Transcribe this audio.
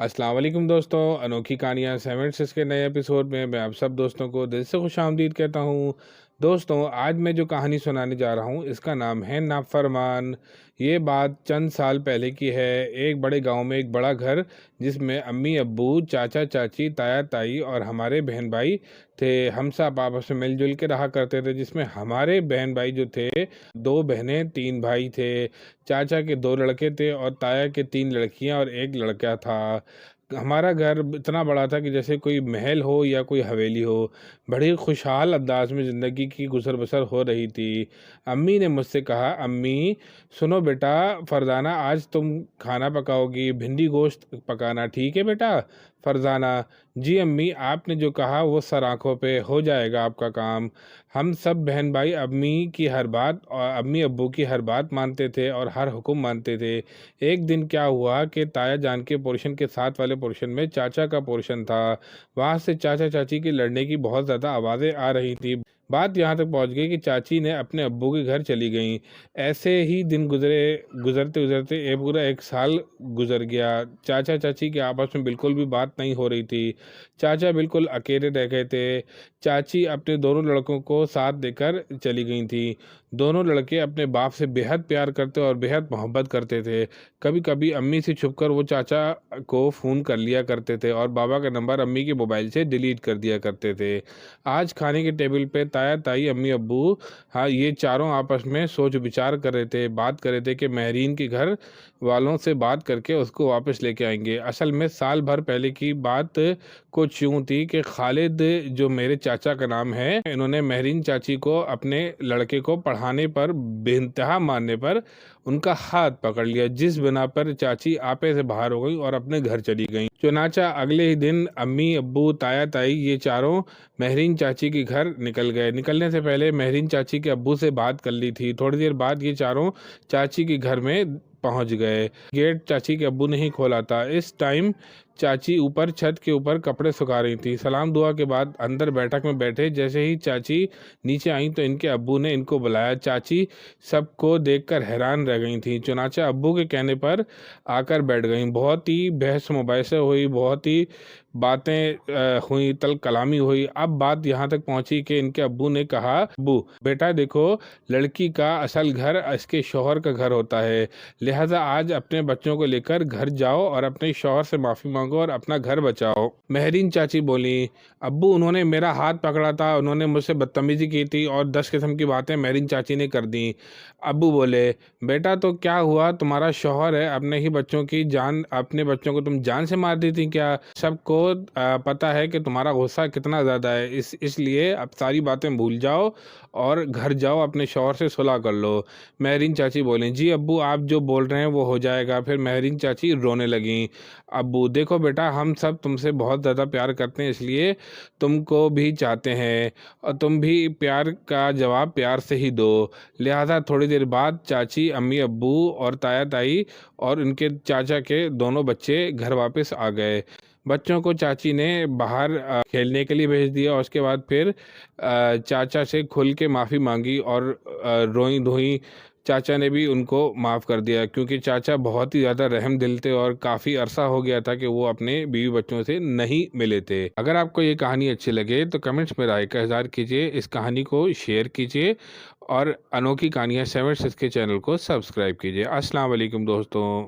अस्सलाम वालेकुम दोस्तों, अनोखी कहानियाँ 7 के नए एपिसोड में मैं आप सब दोस्तों को दिल से खुशामदीद कहता हूँ। दोस्तों, आज मैं जो कहानी सुनाने जा रहा हूँ इसका नाम है नाफरमान। ये बात चंद साल पहले की है। एक बड़े गांव में एक बड़ा घर जिसमें अम्मी अब्बू, चाचा चाची, ताया ताई और हमारे बहन भाई थे। हम सब आपस में मिलजुल के रहा करते थे, जिसमें हमारे बहन भाई जो थे, 2 बहनें 3 भाई थे। चाचा के 2 लड़के थे और ताया के 3 लड़कियां और एक लड़का था। हमारा घर इतना बड़ा था कि जैसे कोई महल हो या कोई हवेली हो। बड़ी खुशहाल अंदाज में ज़िंदगी की गुजर बसर हो रही थी। अम्मी ने मुझसे कहा, अम्मी सुनो बेटा, फरजाना आज तुम खाना पकाओगी, भिंडी गोश्त पकाना, ठीक है बेटा? फरजाना, जी अम्मी, आपने जो कहा वो सर आंखों पे हो जाएगा आपका काम। हम सब बहन भाई अम्मी अब्बू की हर बात मानते थे और हर हुक्म मानते थे। एक दिन क्या हुआ कि ताया जान के पोर्शन के साथ वाले पोर्शन में चाचा का पोर्शन था। वहाँ से चाचा चाची की लड़ने की बहुत ज़्यादा आवाज़ें आ रही थी। बात यहाँ तक पहुँच गई कि चाची ने अपने अब्बू के घर चली गईं। ऐसे ही दिन गुजरते गुजरते पूरा 1 साल गुजर गया। चाचा चाची के आपस में बिल्कुल भी बात नहीं हो रही थी। चाचा बिल्कुल अकेले रह गए थे। चाची अपने दोनों लड़कों को साथ देकर चली गई थी। दोनों लड़के अपने बाप से बेहद प्यार करते और बेहद मोहब्बत करते थे। कभी कभी अम्मी से छुपकर वो चाचा को फ़ोन कर लिया करते थे और बाबा का नंबर अम्मी के मोबाइल से डिलीट कर दिया करते थे। आज खाने के टेबल पे ताया ताई अम्मी अब्बू, हाँ, ये चारों आपस में सोच विचार कर रहे थे, बात कर रहे थे कि महरीन के घर वालों से बात करके उसको वापस लेके आएंगे। असल में साल भर पहले की बात कुछ यूँ थी कि खालिद, जो मेरे चाचा का नाम है, इन्होंने महरीन चाची को अपने लड़के को पढ़ाने पर बेइंतहा मारने पर उनका हाथ पकड़ लिया, जिस बिना पर चाची आपे से बाहर हो गई और अपने घर चली गई। चुनाचा अगले ही दिन अम्मी अब्बू ताया ताई ये चारों महरीन चाची के घर निकल गए। निकलने से पहले महरीन चाची के अब्बू से बात कर ली थी। थोड़ी देर बाद ये चारों चाची के घर में पहुंच गए। गेट चाची के अब्बू ने ही खोला था। इस टाइम चाची ऊपर छत के ऊपर कपड़े सुखा रही थी। सलाम दुआ के बाद अंदर बैठक में बैठे। जैसे ही चाची नीचे आई तो इनके अब्बू ने इनको बुलाया। चाची सबको देखकर हैरान रह गई थी। चुनाचा अब्बू के कहने पर आकर बैठ गई। बहुत ही बहस मुबाहिसा हुई, बहुत ही बातें हुई, तल कलामी हुई। अब बात यहाँ तक पहुंची कि इनके अब्बू ने कहा, अब्बू बेटा देखो, लड़की का असल घर इसके शौहर का घर होता है, लिहाजा आज अपने बच्चों को लेकर घर जाओ और अपने शौहर से माफ़ी मांगो और अपना घर बचाओ। महरीन चाची बोली, अब्बू उन्होंने मेरा हाथ पकड़ा था, उन्होंने मुझसे बदतमीजी की थी और 10 किस्म की बातें महरीन चाची ने कर दी। अब्बू बोले, बेटा तो क्या हुआ, तुम्हारा शौहर है, अपने बच्चों को तुम जान से मार दी थी क्या? सबको पता है कि तुम्हारा गुस्सा कितना ज़्यादा है, इसलिए अब सारी बातें भूल जाओ और घर जाओ, अपने शौहर से सुलह कर लो। महरीन चाची बोली, जी अब्बू, आप जो बोल रहे हैं वो हो जाएगा। फिर महरीन चाची रोने लगी। अब्बू, देखो बेटा, हम सब तुमसे बहुत ज़्यादा प्यार करते हैं, इसलिए तुमको भी चाहते हैं और तुम भी प्यार का जवाब प्यार से ही दो। लिहाजा थोड़ी देर बाद चाची, अम्मी अब्बू और ताया ताई और उनके चाचा के दोनों बच्चे घर वापस आ गए। बच्चों को चाची ने बाहर खेलने के लिए भेज दिया और उसके बाद फिर चाचा से खुल के माफ़ी मांगी और रोई धोई। चाचा ने भी उनको माफ़ कर दिया, क्योंकि चाचा बहुत ही ज़्यादा रहम दिल थे और काफ़ी अरसा हो गया था कि वो अपने बीवी बच्चों से नहीं मिले थे। अगर आपको ये कहानी अच्छी लगे तो कमेंट्स में राय का इज़हार कीजिए, इस कहानी को शेयर कीजिए और अनोखी कहानियाँ 7 के चैनल को सब्सक्राइब कीजिए। अस्सलाम वालेकुम दोस्तों।